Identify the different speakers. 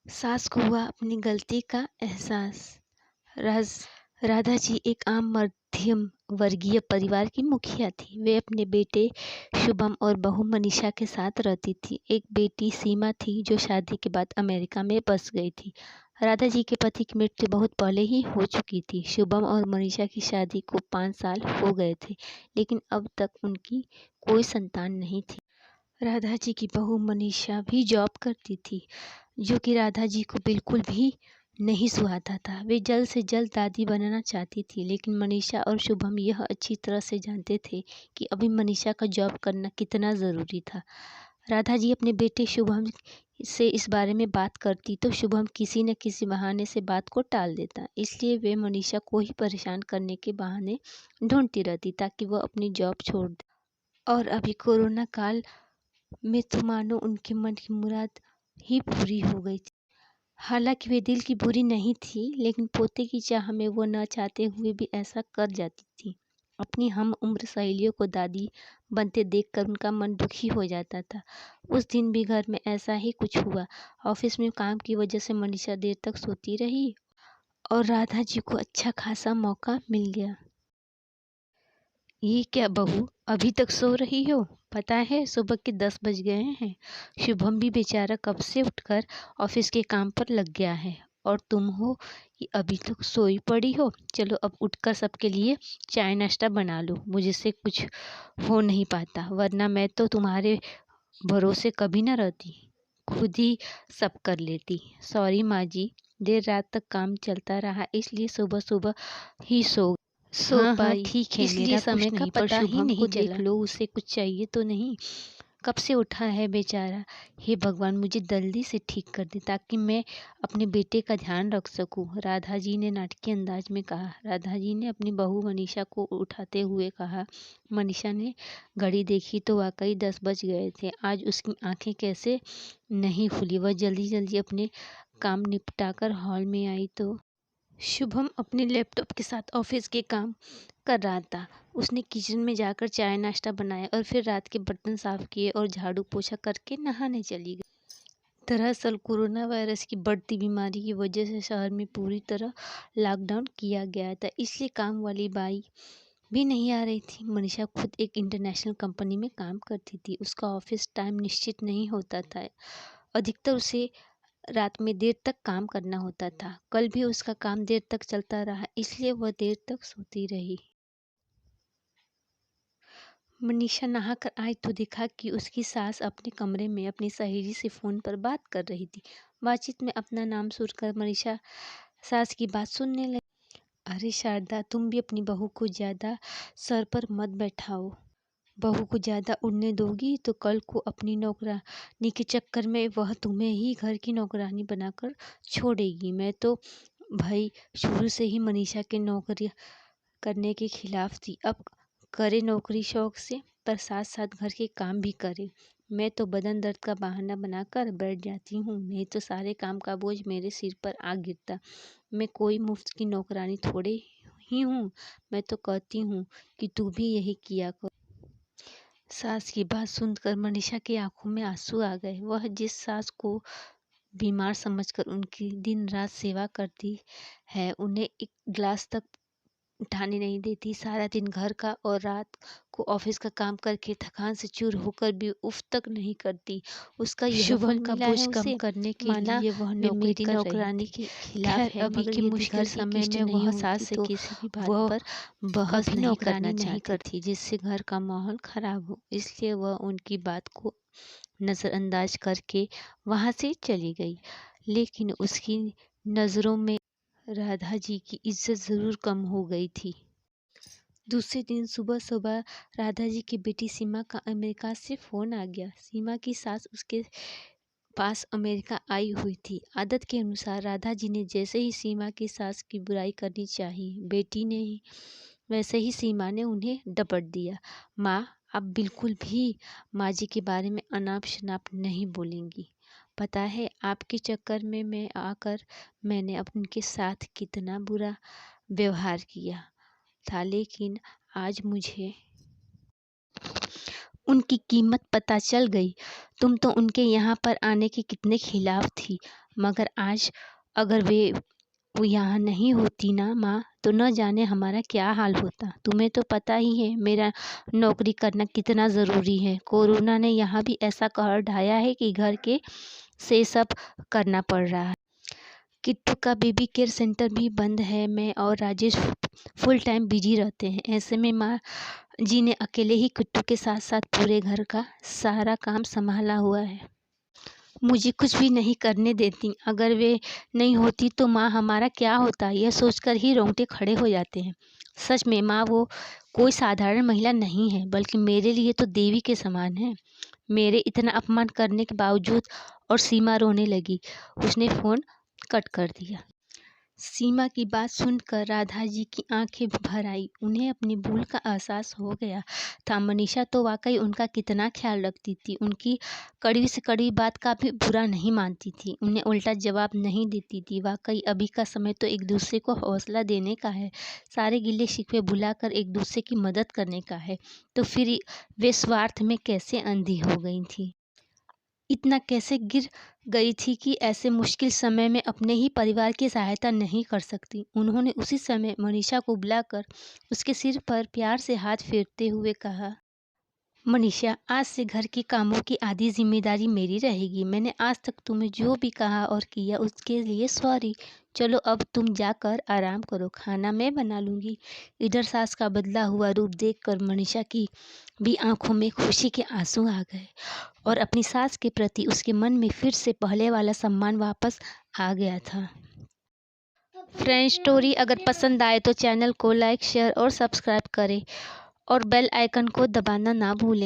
Speaker 1: सास को हुआ अपनी गलती का एहसास। राज राधा जी एक आम मध्यम वर्गीय परिवार की मुखिया थी। वे अपने बेटे शुभम और बहू मनीषा के साथ रहती थी। एक बेटी सीमा थी जो शादी के बाद अमेरिका में बस गई थी। राधा जी के पति की मृत्यु बहुत पहले ही हो चुकी थी। शुभम और मनीषा की शादी को 5 साल हो गए थे, लेकिन अब तक उनकी कोई संतान नहीं थी। राधा जी की बहू मनीषा भी जॉब करती थी, जो कि राधा जी को बिल्कुल भी नहीं सुहाता था। वे जल्द से जल्द दादी बनना चाहती थी, लेकिन मनीषा और शुभम यह अच्छी तरह से जानते थे कि अभी मनीषा का जॉब करना कितना ज़रूरी था। राधा जी अपने बेटे शुभम से इस बारे में बात करती तो शुभम किसी न किसी बहाने से बात को टाल देता। इसलिए वे मनीषा को ही परेशान करने के बहाने ढूंढती रहती ताकि वह अपनी जॉब छोड़ दे। और अभी कोरोना काल में तो मानो उनके मन की मुराद ही पूरी हो गई थी। हालांकि वे दिल की बुरी नहीं थी, लेकिन पोते की चाह में वो न चाहते हुए भी ऐसा कर जाती थी। अपनी हम उम्र सहेलियों को दादी बनते देखकर उनका मन दुखी हो जाता था। उस दिन भी घर में ऐसा ही कुछ हुआ। ऑफिस में काम की वजह से मनीषा देर तक सोती रही और राधा जी को अच्छा खासा मौका मिल गया। ये क्या बहू, अभी तक सो रही हो? पता है सुबह के 10 बज गए हैं। शुभम भी बेचारा कब से उठकर ऑफिस के काम पर लग गया है, और तुम हो कि अभी तक सोई पड़ी हो। चलो अब उठकर सबके लिए चाय नाश्ता बना लो। मुझसे कुछ हो नहीं पाता, वरना मैं तो तुम्हारे भरोसे कभी न रहती, खुद ही सब कर लेती। सॉरी माँ जी, देर रात तक काम चलता रहा, इसलिए सुबह सुबह ही सो
Speaker 2: हाँ
Speaker 1: पाई।
Speaker 2: ठीक है,
Speaker 1: इसलिए
Speaker 2: मेरा
Speaker 1: समय
Speaker 2: कुछ
Speaker 1: का
Speaker 2: नहीं, पर
Speaker 1: पता ही
Speaker 2: शुभम
Speaker 1: नहीं
Speaker 2: को
Speaker 1: चला।
Speaker 2: देख लो, उसे कुछ चाहिए तो नहीं।
Speaker 1: कब से उठा है बेचारा। हे भगवान, मुझे जल्दी से ठीक कर दे ताकि मैं अपने बेटे का ध्यान रख सकूं, राधा जी ने नाटकीय अंदाज में कहा। राधा जी ने अपनी बहू मनीषा को उठाते हुए कहा। मनीषा ने घड़ी देखी तो वाकई 10 बज गए थे। आज उसकी आंखें कैसे नहीं खुली। वह जल्दी जल्दी अपने काम निपटाकर हॉल में आई तो शुभम अपने लैपटॉप के साथ ऑफिस के काम कर रहा था। उसने किचन में जाकर चाय नाश्ता बनाया और फिर रात के बर्तन साफ किए और झाड़ू पोछा करके नहाने चली गई। दरअसल कोरोना वायरस की बढ़ती बीमारी की वजह से शहर में पूरी तरह लॉकडाउन किया गया था, इसलिए काम वाली बाई भी नहीं आ रही थी। मनीषा खुद एक इंटरनेशनल कंपनी में काम करती थी। उसका ऑफिस टाइम निश्चित नहीं होता था। अधिकतर उसे रात में देर तक काम करना होता था। कल भी उसका काम देर तक चलता रहा, इसलिए वह देर तक सोती रही। मनीषा नहाकर आई तो देखा कि उसकी सास अपने कमरे में अपनी सहेली से फोन पर बात कर रही थी। बातचीत में अपना नाम सुनकर मनीषा सास की बात सुनने लगी। अरे शारदा, तुम भी अपनी बहू को ज्यादा सर पर मत बैठाओ। बहू को ज्यादा उड़ने दोगी तो कल को अपनी नौकरानी के चक्कर में वह तुम्हें ही घर की नौकरानी बनाकर छोड़ेगी। मैं तो भाई शुरू से ही मनीषा के नौकरी करने के खिलाफ थी। अब करे नौकरी शौक से, पर साथ साथ घर के काम भी करे। मैं तो बदन दर्द का बहाना बनाकर बैठ जाती हूँ, नहीं तो सारे काम का बोझ मेरे सिर पर आ गिरता। मैं कोई मुफ्त की नौकरानी थोड़े ही हूँ। मैं तो कहती हूँ कि तू भी यही किया कर। सास की बात सुनकर मनीषा की आंखों में आंसू आ गए। वह जिस सास को बीमार समझकर उनकी दिन रात सेवा करती है, उन्हें एक गिलास तक उठाने नहीं देती। सारा दिन घर का और रात को ऑफिस का काम करके थकान से चूर होकर भी उफ तक नहीं करती। उसका यह
Speaker 2: शुभम
Speaker 1: फल
Speaker 2: का
Speaker 1: मिला
Speaker 2: बोझ
Speaker 1: है
Speaker 2: कम
Speaker 1: उसे,
Speaker 2: करने के
Speaker 1: माना
Speaker 2: लिए वह
Speaker 1: वे
Speaker 2: नौकरी
Speaker 1: मेरी
Speaker 2: कर रही
Speaker 1: नौकरानी
Speaker 2: थी।
Speaker 1: के खिलाफ
Speaker 2: खैर,
Speaker 1: है,
Speaker 2: अभी
Speaker 1: मगर
Speaker 2: के
Speaker 1: यदि
Speaker 2: मुश्किल
Speaker 1: घर की
Speaker 2: समय
Speaker 1: किस्ट
Speaker 2: में
Speaker 1: नहीं
Speaker 2: वह सास
Speaker 1: होती
Speaker 2: से
Speaker 1: तो
Speaker 2: किसी भी बात
Speaker 1: वह
Speaker 2: पर बहस
Speaker 1: कभी
Speaker 2: नहीं करना
Speaker 1: नौकरानी नहीं
Speaker 2: चाहती
Speaker 1: करती
Speaker 2: थी।
Speaker 1: जिससे घर का माहौल खराब हो। इसलिए वह उनकी बात को नजरअंदाज करके वहां से चली गई। लेकिन उसकी नजरों में राधा जी की इज्जत जरूर कम हो गई थी। दूसरे दिन सुबह सुबह राधा जी की बेटी सीमा का अमेरिका से फोन आ गया। सीमा की सास उसके पास अमेरिका आई हुई थी। आदत के अनुसार राधा जी ने जैसे ही सीमा की सास की बुराई करनी चाहिए, बेटी ने ही वैसे ही सीमा ने उन्हें डपट दिया। माँ, आप बिल्कुल भी माँ जी के बारे में अनाप शनाप नहीं बोलेंगी। पता है आपके चक्कर में मैं आकर मैंने अब उनके साथ कितना बुरा व्यवहार किया था, लेकिन आज मुझे उनकी कीमत पता चल गई। तुम तो उनके यहाँ पर आने के कितने खिलाफ थी, मगर आज अगर वो यहाँ नहीं होती ना माँ, तो न जाने हमारा क्या हाल होता। तुम्हें तो पता ही है मेरा नौकरी करना कितना ज़रूरी है। कोरोना ने यहाँ भी ऐसा कहर ढाया है कि घर के से सब करना पड़ रहा है। किट्टू का बेबी केयर सेंटर भी बंद है। मैं और राजेश फुल टाइम बिजी रहते हैं। ऐसे में माँ जी ने अकेले ही किट्टू के साथ साथ पूरे घर का सारा काम संभाला हुआ है। मुझे कुछ भी नहीं करने देती। अगर वे नहीं होती तो माँ हमारा क्या होता, यह सोचकर ही रोंगटे खड़े हो जाते हैं। सच में माँ वो कोई साधारण महिला नहीं है, बल्कि मेरे लिए तो देवी के समान है। मेरे इतना अपमान करने के बावजूद। और सीमा रोने लगी। उसने फ़ोन कट कर दिया। सीमा की बात सुनकर राधा जी की आंखें भर आई। उन्हें अपनी भूल का एहसास हो गया था। मनीषा तो वाकई उनका कितना ख्याल रखती थी। उनकी कड़वी से कड़वी बात का भी बुरा नहीं मानती थी, उन्हें उल्टा जवाब नहीं देती थी। वाकई अभी का समय तो एक दूसरे को हौसला देने का है, सारे गिले शिकवे भुलाकर एक दूसरे की मदद करने का है। तो फिर वे स्वार्थ में कैसे अंधी हो गई थी, इतना कैसे गिर गई थी कि ऐसे मुश्किल समय में अपने ही परिवार की सहायता नहीं कर सकती। उन्होंने उसी समय मनीषा को बुलाकर उसके सिर पर प्यार से हाथ फेरते हुए कहा, मनीषा, आज से घर के कामों की आधी जिम्मेदारी मेरी रहेगी। मैंने आज तक तुम्हें जो भी कहा और किया उसके लिए सॉरी। चलो अब तुम जाकर आराम करो, खाना मैं बना लूँगी। इधर सास का बदला हुआ रूप देखकर मनीषा की भी आंखों में खुशी के आंसू आ गए और अपनी सास के प्रति उसके मन में फिर से पहले वाला सम्मान वापस आ गया था। फ्रेंड स्टोरी अगर पसंद आए तो चैनल को लाइक, शेयर और सब्सक्राइब करें और बेल आइकन को दबाना ना भूलें।